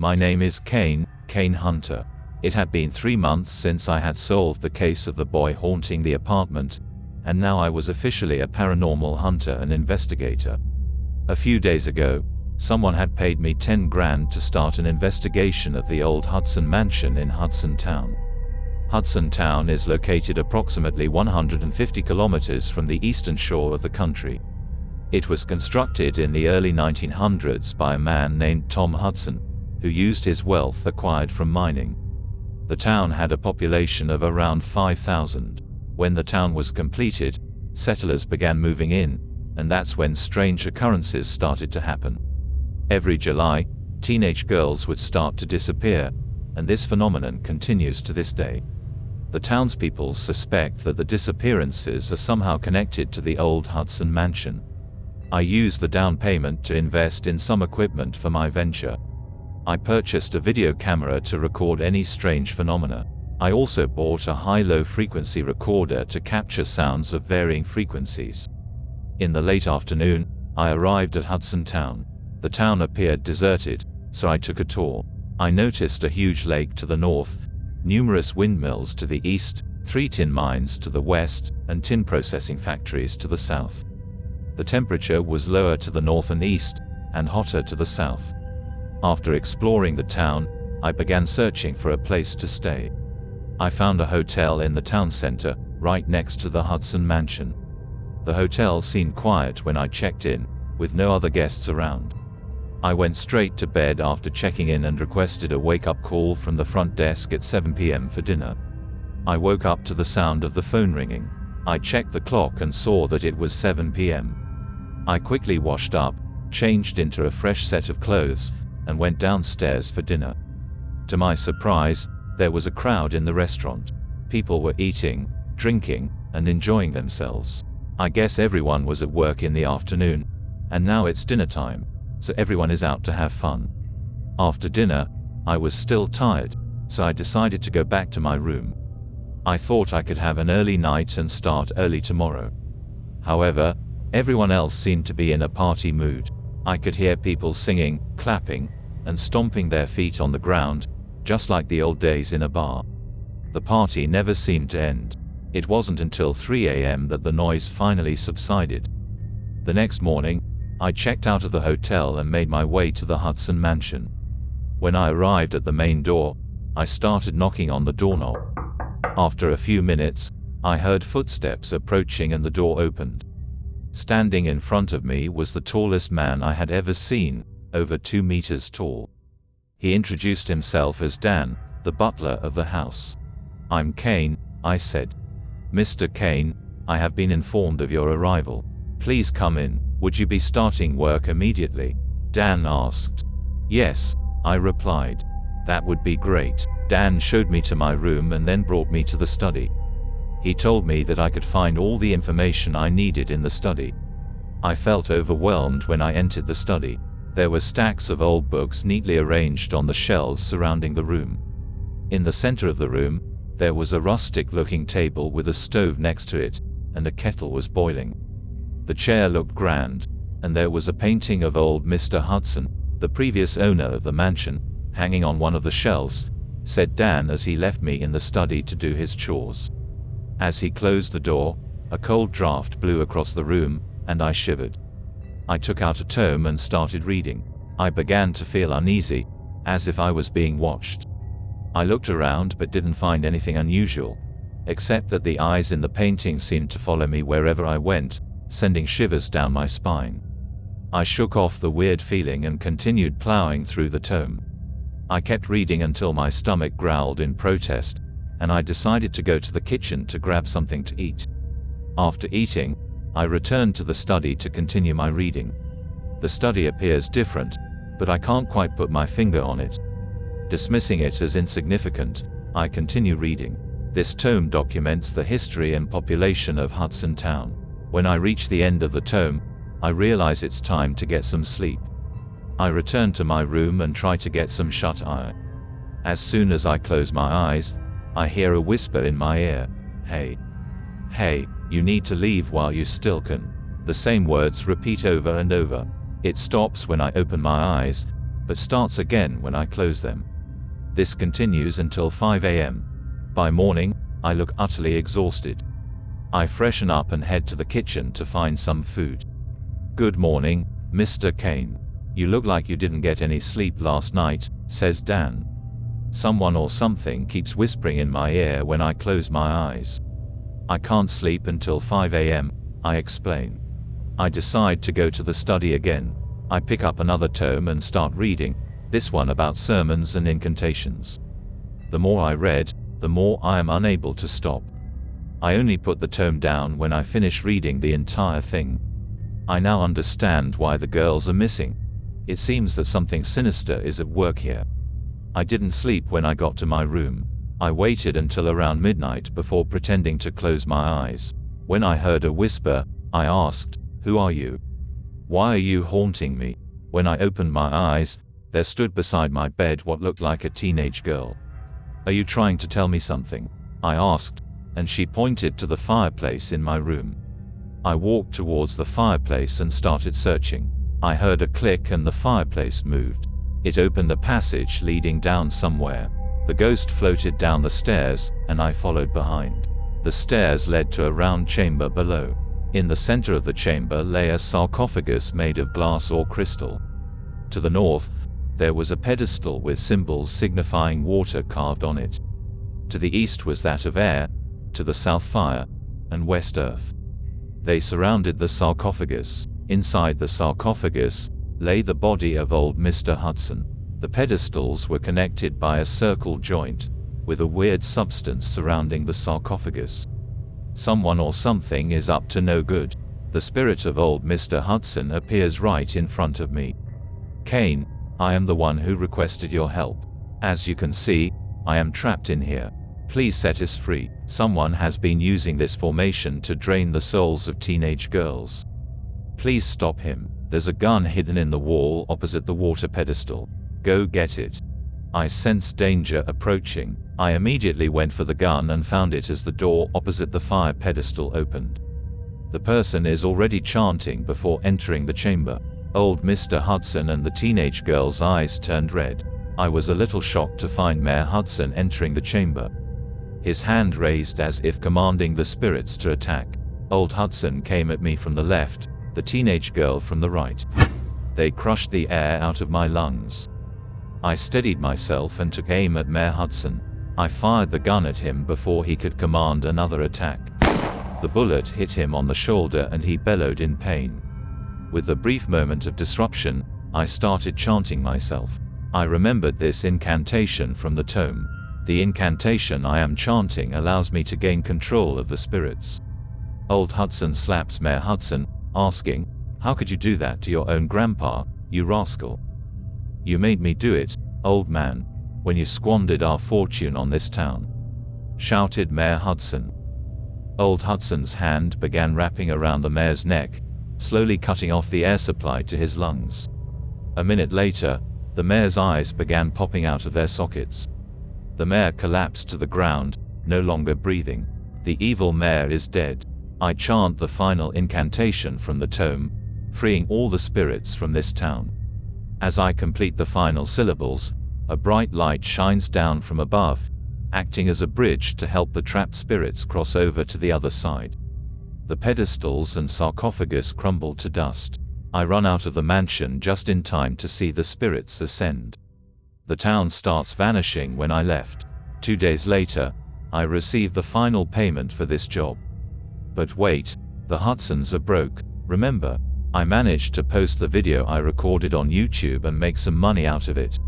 My name is Kane Hunter. It had been 3 months since I had solved the case of the boy haunting the apartment, and now I was officially a paranormal hunter and investigator. A few days ago, someone had paid me 10 grand to start an investigation of the old Hudson Mansion in Hudson Town. Hudson Town is located approximately 150 kilometers from the eastern shore of the country. It was constructed in the early 1900s by a man named Tom Hudson, who used his wealth acquired from mining. The town had a population of around 5,000. When the town was completed, settlers began moving in, and that's when strange occurrences started to happen. Every July, teenage girls would start to disappear, and this phenomenon continues to this day. The townspeople suspect that the disappearances are somehow connected to the old Hudson Mansion. I used the down payment to invest in some equipment for my venture. I purchased a video camera to record any strange phenomena. I also bought a high-low frequency recorder to capture sounds of varying frequencies. In the late afternoon, I arrived at Hudson Town. The town appeared deserted, so I took a tour. I noticed a huge lake to the north, numerous windmills to the east, 3 tin mines to the west, and tin processing factories to the south. The temperature was lower to the north and east, and hotter to the south. After exploring the town, I began searching for a place to stay. I found a hotel in the town center, right next to the Hudson Mansion. The hotel seemed quiet when I checked in, with no other guests around. I went straight to bed after checking in and requested a wake-up call from the front desk at 7 p.m. for dinner. I woke up to the sound of the phone ringing. I checked the clock and saw that it was 7 p.m. I quickly washed up, changed into a fresh set of clothes, and went downstairs for dinner. To my surprise, there was a crowd in the restaurant. People were eating, drinking, and enjoying themselves. I guess everyone was at work in the afternoon, and now it's dinner time, so everyone is out to have fun. After dinner, I was still tired, so I decided to go back to my room. I thought I could have an early night and start early tomorrow. However, everyone else seemed to be in a party mood. I could hear people singing, clapping, and stomping their feet on the ground, just like the old days in a bar. The party never seemed to end. It wasn't until 3 a.m. that the noise finally subsided. The next morning, I checked out of the hotel and made my way to the Hudson Mansion. When I arrived at the main door, I started knocking on the doorknob. After a few minutes, I heard footsteps approaching and the door opened. Standing in front of me was the tallest man I had ever seen, over 2 meters tall. He introduced himself as Dan, the butler of the house. "I'm Kane," I said. "Mr. Kane, I have been informed of your arrival. Please come in. Would you be starting work immediately?" Dan asked. "Yes," I replied. "That would be great." Dan showed me to my room and then brought me to the study. He told me that I could find all the information I needed in the study. I felt overwhelmed when I entered the study. There were stacks of old books neatly arranged on the shelves surrounding the room. In the center of the room, there was a rustic-looking table with a stove next to it, and a kettle was boiling. The chair looked grand, and there was a painting of old Mr. Hudson, the previous owner of the mansion, hanging on one of the shelves, said Dan as he left me in the study to do his chores. As he closed the door, a cold draft blew across the room, and I shivered. I took out a tome and started reading. I began to feel uneasy, as if I was being watched. I looked around but didn't find anything unusual, except that the eyes in the painting seemed to follow me wherever I went, sending shivers down my spine. I shook off the weird feeling and continued plowing through the tome. I kept reading until my stomach growled in protest, and I decided to go to the kitchen to grab something to eat. After eating, I returned to the study to continue my reading. The study appears different, but I can't quite put my finger on it. Dismissing it as insignificant, I continue reading. This tome documents the history and population of Hudson Town. When I reach the end of the tome, I realize it's time to get some sleep. I return to my room and try to get some shut-eye. As soon as I close my eyes, I hear a whisper in my ear, "Hey. Hey, you need to leave while you still can." The same words repeat over and over. It stops when I open my eyes, but starts again when I close them. This continues until 5 a.m. By morning, I look utterly exhausted. I freshen up and head to the kitchen to find some food. "Good morning, Mr. Kane. You look like you didn't get any sleep last night," says Dan. Someone or something keeps whispering in my ear when I close my eyes. "I can't sleep until 5 a.m., I explain. I decide to go to the study again. I pick up another tome and start reading, this one about sermons and incantations. The more I read, the more I am unable to stop. I only put the tome down when I finish reading the entire thing. I now understand why the girls are missing. It seems that something sinister is at work here. I didn't sleep when I got to my room. I waited until around midnight before pretending to close my eyes. When I heard a whisper, I asked, 'Who are you? Why are you haunting me?' When I opened my eyes, there stood beside my bed what looked like a teenage girl. 'Are you trying to tell me something?' I asked, and she pointed to the fireplace in my room. I walked towards the fireplace and started searching. I heard a click and the fireplace moved. It opened a passage leading down somewhere. The ghost floated down the stairs, and I followed behind. The stairs led to a round chamber below. In the center of the chamber lay a sarcophagus made of glass or crystal. To the north, there was a pedestal with symbols signifying water carved on it. To the east was that of air, to the south fire, and west earth. They surrounded the sarcophagus. Inside the sarcophagus lay the body of old Mr. Hudson. The pedestals were connected by a circle joint, with a weird substance surrounding the sarcophagus. Someone or something is up to no good. The spirit of old Mr. Hudson appears right in front of me. "Kane, I am the one who requested your help. As you can see, I am trapped in here. Please set us free. Someone has been using this formation to drain the souls of teenage girls. Please stop him. There's a gun hidden in the wall opposite the water pedestal. Go get it." I sensed danger approaching. I immediately went for the gun and found it as the door opposite the fire pedestal opened. The person is already chanting before entering the chamber. Old Mr. Hudson and the teenage girl's eyes turned red. I was a little shocked to find Mayor Hudson entering the chamber. His hand raised as if commanding the spirits to attack. Old Hudson came at me from the left, the teenage girl from the right. They crushed the air out of my lungs. I steadied myself and took aim at Mayor Hudson. I fired the gun at him before he could command another attack. The bullet hit him on the shoulder and he bellowed in pain. With a brief moment of disruption, I started chanting myself. I remembered this incantation from the tome. The incantation I am chanting allows me to gain control of the spirits. Old Hudson slaps Mayor Hudson, asking, "How could you do that to your own grandpa, you rascal? You made me do it, old man, when you squandered our fortune on this town," shouted Mayor Hudson. Old Hudson's hand began wrapping around the mayor's neck, slowly cutting off the air supply to his lungs. A minute later, the mayor's eyes began popping out of their sockets. The mayor collapsed to the ground, no longer breathing. The evil mayor is dead. I chant the final incantation from the tome, freeing all the spirits from this town. As I complete the final syllables, a bright light shines down from above, acting as a bridge to help the trapped spirits cross over to the other side. The pedestals and sarcophagus crumble to dust. I run out of the mansion just in time to see the spirits ascend. The town starts vanishing when I left. 2 days later, I receive the final payment for this job. But wait, the Hudsons are broke. Remember, I managed to post the video I recorded on YouTube and make some money out of it.